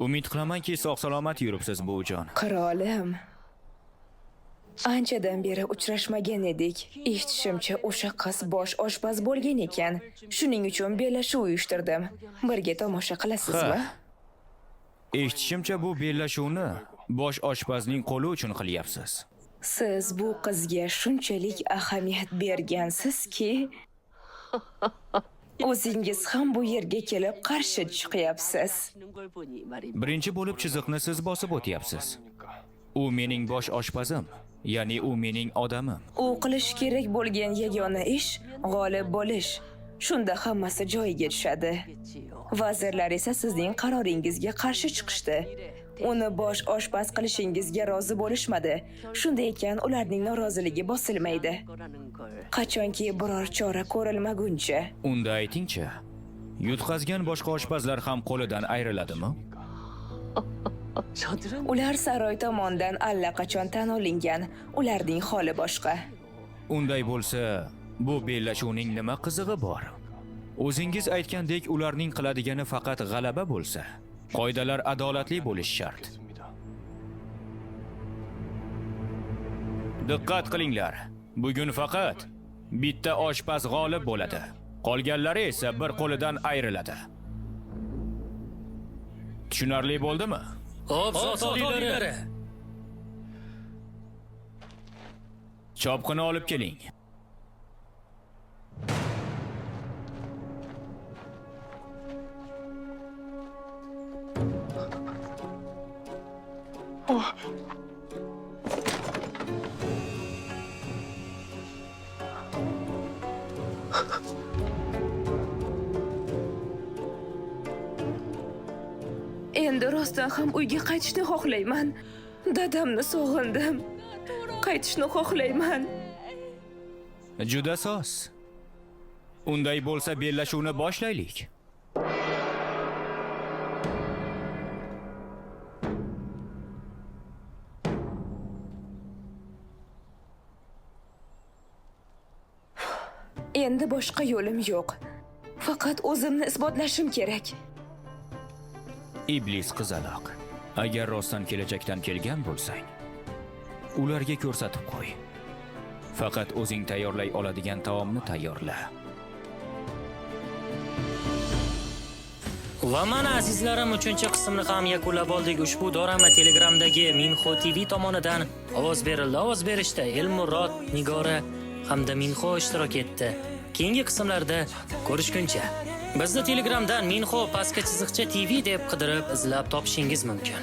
Umid qilamanki, sog'-salomat yuribsiz buvijon. Qirolim. Anchadan beri uchrashmagan edik. Eshitishimcha o'sha qiz bosh oshpaz bo'lgan ekan. Shuning uchun bellashuv uyushtirdim. Birga tomosha qilasizmi? Eshitishimcha bu bellashuvni bosh oshpazning qo'li uchun qilyapsiz. Siz bu qizga shunchalik ahamiyat bergansizki, o'zingiz ham bu yerga kelib qarshi chiqyapsiz. Birinchi bo'lib chiziqni siz bosib o'tyapsiz. U mening bosh oshpazim, ya'ni u mening odamim. U qilish kerak bo'lgan yagona ish g'olib bo'lish. Shunda hammasi joyiga tushadi. Vazirlar esa sizning qaroringizga qarshi chiqishdi. Uni bosh oshpaz qilishingizga rozi bo'lishmadi. Shunda ekan ularning noroziligi bosilmaydi. Qachonki biror chora ko'rilmaguncha. Unda aytingchi, yutqazgan boshqa oshpazlar ham qo'lidan ayriladimi? Ular saroy tomonidan allaqachon tan olingan. Ularning holi boshqa. Unday bo'lsa, bu bellashuvning nima qizig'i bor? O'zingiz aytgandek, ularning qiladigani faqat g'alaba bo'lsa, qoidalar adolatli bo'lishi shart. Diqqat qilinglar. Bugun faqat bitta oshpaz g'olib bo'ladi. Qolganlari esa bir qo'lidan ayriladi. Tushunarli bo'ldimi? Xo'p, zotolilari. Chopqini olib keling. Endi rostdan ham uyga qaytishni xohlayman. Dadamni sog'indim. Qaytishni xohlayman. Juda soz. Unday bo'lsa bellashuvni boshlaylik. Endi boshqa yo'lim yo'q. Faqat o'zimni isbotlashim kerak. Iblis qizaloq. Agar rostdan kelajakdan kelgan bo'lsang, ularga ko'rsatib qo'y. Faqat o'zing tayyorlay oladigan taomni tayyorla. Va mana azizlarim, 3-qismni ham yakunlab oldik. Ushbu dorama Telegramdagi Minho TV tomonidan ovoz berildi. Ovoz berishda Elmurod, Nigora hamda Minho ishtirok etdi. Keyingi qismlarda ko'rishguncha. Bizni Telegramdan Minho _TV deb qidirib izlab topishingiz mumkin.